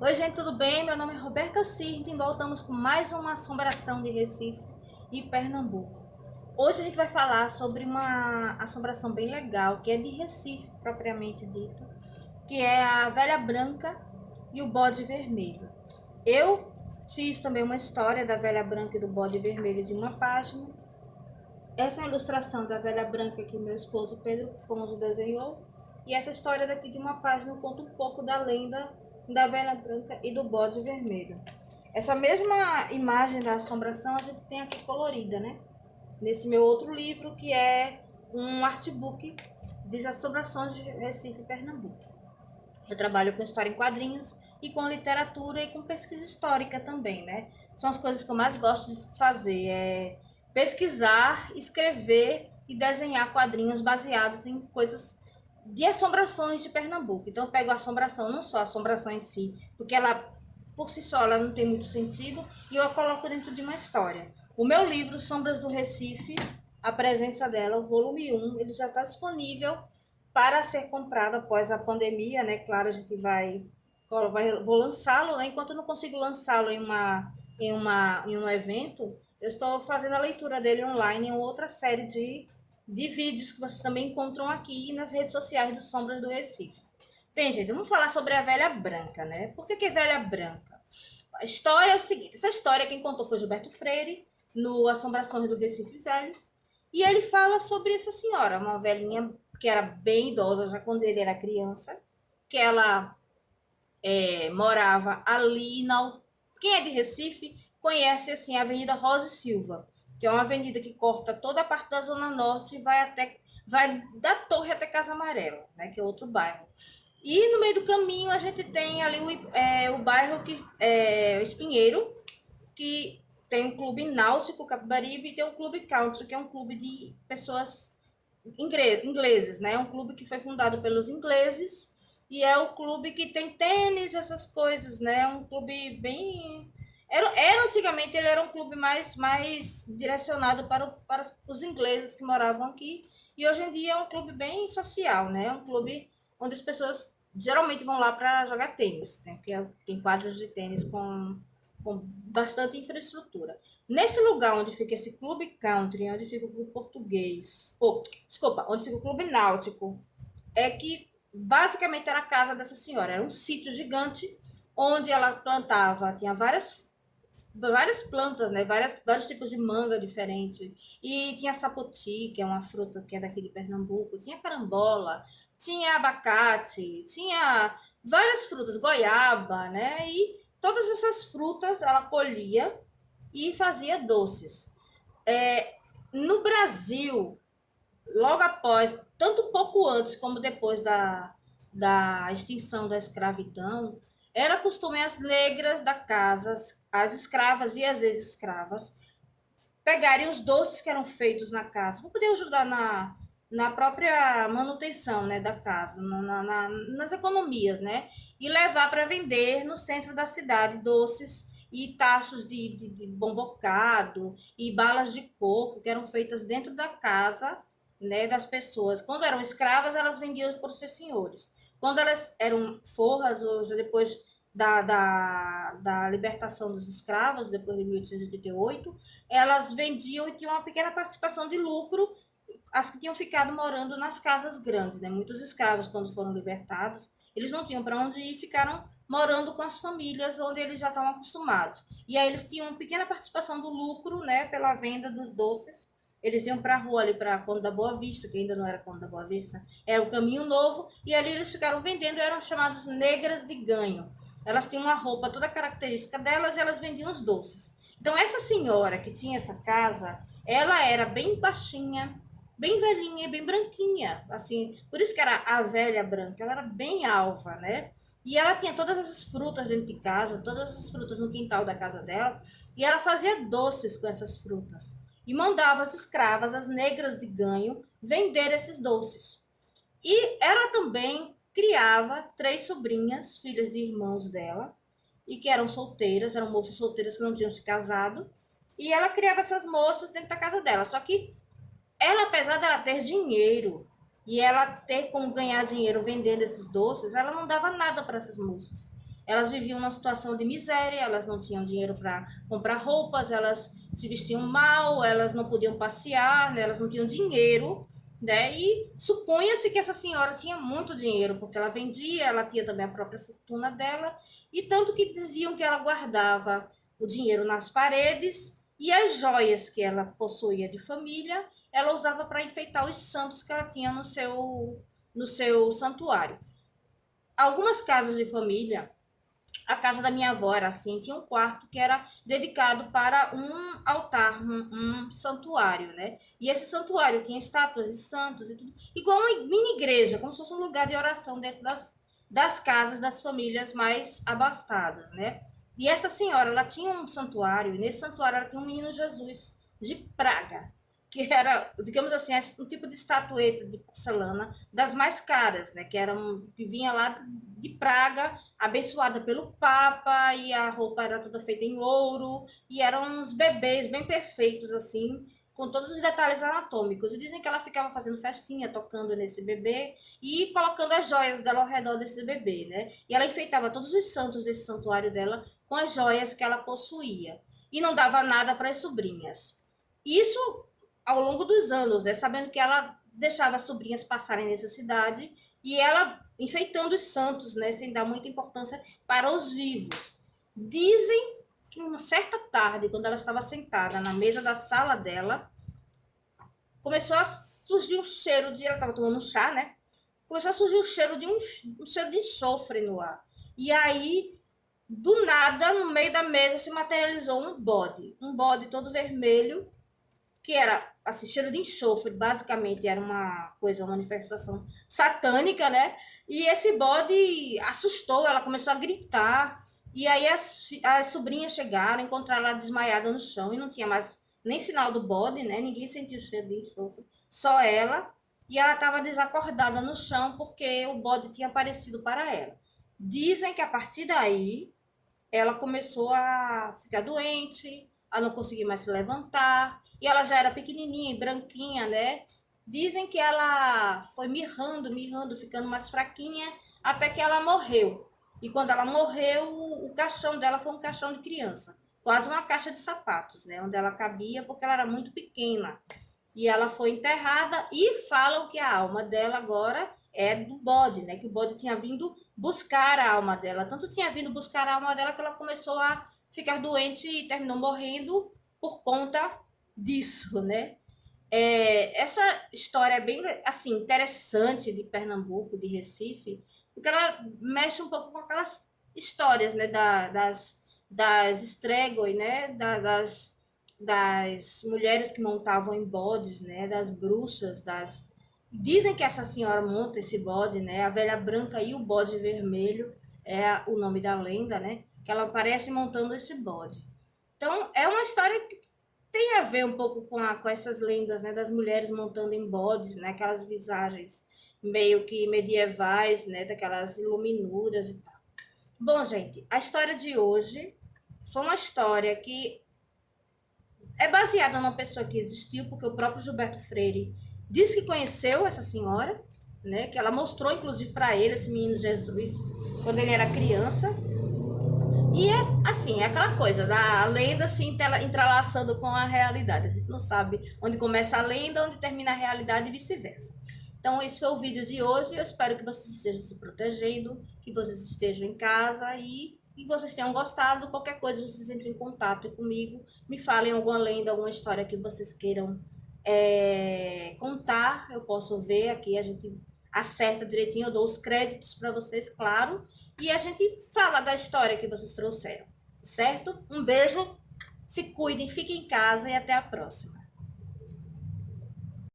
Oi, gente, tudo bem? Meu nome é Roberta Cirne e voltamos com mais uma assombração de Recife e Pernambuco. Hoje a gente vai falar sobre uma assombração bem legal, que é de Recife, propriamente dito, que é a Velha Branca e o Bode Vermelho. Eu fiz também uma história da Velha Branca e do Bode Vermelho de uma página. Essa é uma ilustração da Velha Branca que meu esposo Pedro Ponzo desenhou. E essa história daqui de uma página conta um pouco da lenda da Velha Branca e do Bode Vermelho. Essa mesma imagem da assombração a gente tem aqui colorida, né? Nesse meu outro livro, que é um artbook de assombrações de Recife e Pernambuco. Eu trabalho com história em quadrinhos e com literatura e com pesquisa histórica também, né? São as coisas que eu mais gosto de fazer, é pesquisar, escrever e desenhar quadrinhos baseados em coisas de assombrações de Pernambuco. Então eu pego a assombração, não só a assombração em si, porque ela por si só ela não tem muito sentido, e eu a coloco dentro de uma história. O meu livro Sombras do Recife, a presença dela, o volume 1, ele já está disponível para ser comprado após a pandemia, né? Claro, a gente vou lançá-lo, né? Enquanto eu não consigo lançá-lo em um evento, eu estou fazendo a leitura dele online em outra série de vídeos que vocês também encontram aqui nas redes sociais do Sombras do Recife. Bem, gente, vamos falar sobre a Velha Branca, né? Por que é Velha Branca? A história é o seguinte: essa história quem contou foi Gilberto Freire, no Assombrações do Recife Velho, e ele fala sobre essa senhora, uma velhinha que era bem idosa já quando ele era criança, que ela morava ali na. Quem é de Recife conhece assim a Avenida Rosa e Silva, que é uma avenida que corta toda a parte da Zona Norte e vai da Torre até Casa Amarela, né, que é outro bairro. E no meio do caminho a gente tem ali o bairro que é Espinheiro, que tem um clube náutico, Capibaribe, e tem o clube country, que é um clube de pessoas ingleses, né? É um clube que foi fundado pelos ingleses e é o clube que tem tênis, essas coisas, né? É um clube bem antigamente ele era um clube mais direcionado para os ingleses que moravam aqui, e hoje em dia é um clube bem social, né? É um clube onde as pessoas geralmente vão lá para jogar tênis, né? Porque tem quadros de tênis com bastante infraestrutura. Nesse lugar onde fica esse clube country, onde fica o clube português, desculpa, onde fica o clube náutico, é que basicamente era a casa dessa senhora. Era um sítio gigante onde ela plantava, tinha várias plantas, né? Vários tipos de manga diferentes. E tinha sapoti, que é uma fruta que é daqui de Pernambuco. Tinha carambola, tinha abacate, tinha várias frutas, goiaba, né? E todas essas frutas ela colhia e fazia doces. No Brasil, logo após, tanto um pouco antes como depois da extinção da escravidão, era costume as negras da casa, as escravas e as ex-escravas, pegarem os doces que eram feitos na casa, para poder ajudar na própria manutenção, né, da casa, nas economias, né, e levar para vender no centro da cidade doces e tachos de bombocado e balas de coco que eram feitas dentro da casa, né, das pessoas. Quando eram escravas, elas vendiam para os seus senhores. Quando elas eram forras, ou já depois da libertação dos escravos, depois de 1888, elas vendiam e tinham uma pequena participação de lucro, as que tinham ficado morando nas casas grandes, né? Muitos escravos, quando foram libertados, eles não tinham para onde ir, ficaram morando com as famílias onde eles já estavam acostumados. E aí eles tinham uma pequena participação do lucro, né, pela venda dos doces. Eles iam para a rua ali para Conde da Boa Vista, que ainda não era Conde da Boa Vista, era o Caminho Novo, e ali eles ficaram vendendo, eram chamadas negras de ganho. Elas tinham uma roupa toda característica delas e elas vendiam os doces. Então essa senhora que tinha essa casa, ela era bem baixinha, bem velhinha e bem branquinha, assim, por isso que era a velha branca, ela era bem alva, né? E ela tinha todas essas frutas dentro de casa, todas essas frutas no quintal da casa dela, e ela fazia doces com essas frutas. E mandava as escravas, as negras de ganho, vender esses doces. E ela também criava três sobrinhas, filhas de irmãos dela, e que eram solteiras, eram moças solteiras que não tinham se casado. E ela criava essas moças dentro da casa dela. Só que ela, apesar dela ter dinheiro e ela ter como ganhar dinheiro vendendo esses doces, ela não dava nada para essas moças. elas viviam numa situação de miséria, elas não tinham dinheiro para comprar roupas, elas se vestiam mal, elas não podiam passear, né? Elas não tinham dinheiro, né? E supunha-se que essa senhora tinha muito dinheiro, porque ela vendia, ela tinha também a própria fortuna dela, e tanto que diziam que ela guardava o dinheiro nas paredes e as joias que ela possuía de família, ela usava para enfeitar os santos que ela tinha no seu santuário. Algumas casas de família, a casa da minha avó era assim, tinha um quarto que era dedicado para um altar, um santuário, né? E esse santuário tinha estátuas de santos e tudo, igual uma mini igreja, como se fosse um lugar de oração dentro das casas das famílias mais abastadas, né? E essa senhora, ela tinha um santuário, e nesse santuário ela tinha um menino Jesus de Praga, que era, digamos assim, um tipo de estatueta de porcelana das mais caras, né? Que vinha lá de Praga, abençoada pelo Papa, e a roupa era toda feita em ouro, e eram uns bebês bem perfeitos, assim, com todos os detalhes anatômicos. E dizem que ela ficava fazendo festinha, tocando nesse bebê e colocando as joias dela ao redor desse bebê, né? E ela enfeitava todos os santos desse santuário dela com as joias que ela possuía. E não dava nada para as sobrinhas. Isso ao longo dos anos, né? Sabendo que ela deixava as sobrinhas passarem necessidade e ela enfeitando os santos, né? Sem dar muita importância para os vivos. Dizem que uma certa tarde, quando ela estava sentada na mesa da sala dela, começou a surgir um cheiro de. Ela estava tomando um chá, né? Começou a surgir um cheiro de um cheiro de enxofre no ar. E aí, do nada, no meio da mesa se materializou um bode todo vermelho, que era assim, cheiro de enxofre, basicamente era uma coisa, uma manifestação satânica, né? E esse bode assustou, ela começou a gritar, e aí as sobrinhas chegaram, encontraram ela desmaiada no chão, e não tinha mais nem sinal do bode, né? Ninguém sentiu o cheiro de enxofre, só ela, e ela estava desacordada no chão porque o bode tinha aparecido para ela. Dizem que a partir daí ela começou a ficar doente, a não conseguir mais se levantar, e ela já era pequenininha e branquinha, né? Dizem que ela foi mirrando, ficando mais fraquinha, até que ela morreu. E quando ela morreu, o caixão dela foi um caixão de criança, quase uma caixa de sapatos, né? Onde ela cabia, porque ela era muito pequena. E ela foi enterrada e falam que a alma dela agora é do bode, né? Que o bode tinha vindo buscar a alma dela. Tanto tinha vindo buscar a alma dela que ela começou a ficar doente e terminou morrendo por conta disso, né? Essa história é bem assim interessante de Pernambuco, de Recife, porque ela mexe um pouco com aquelas histórias, né, das estrégois, né, das mulheres que montavam em bodes, né, das bruxas, das dizem que essa senhora monta esse bode, né, a velha branca e o bode vermelho é o nome da lenda, né, que ela aparece montando esse bode. Então é uma história que tem a ver um pouco com essas lendas, né, das mulheres montando em bodes, né, aquelas visagens meio que medievais, né, daquelas iluminuras e tal. Bom, gente, a história de hoje foi uma história que é baseada numa pessoa que existiu, porque o próprio Gilberto Freire disse que conheceu essa senhora, né, que ela mostrou inclusive para ele esse menino Jesus quando ele era criança. E é assim, é aquela coisa da lenda se entrelaçando com a realidade. A gente não sabe onde começa a lenda, onde termina a realidade e vice-versa. Então, esse foi o vídeo de hoje. Eu espero que vocês estejam se protegendo, que vocês estejam em casa e que vocês tenham gostado. Qualquer coisa, vocês entrem em contato comigo, me falem alguma lenda, alguma história que vocês queiram contar. Eu posso ver aqui, a gente acerta direitinho, eu dou os créditos para vocês, claro. E a gente fala da história que vocês trouxeram, certo? Um beijo, se cuidem, fiquem em casa e até a próxima.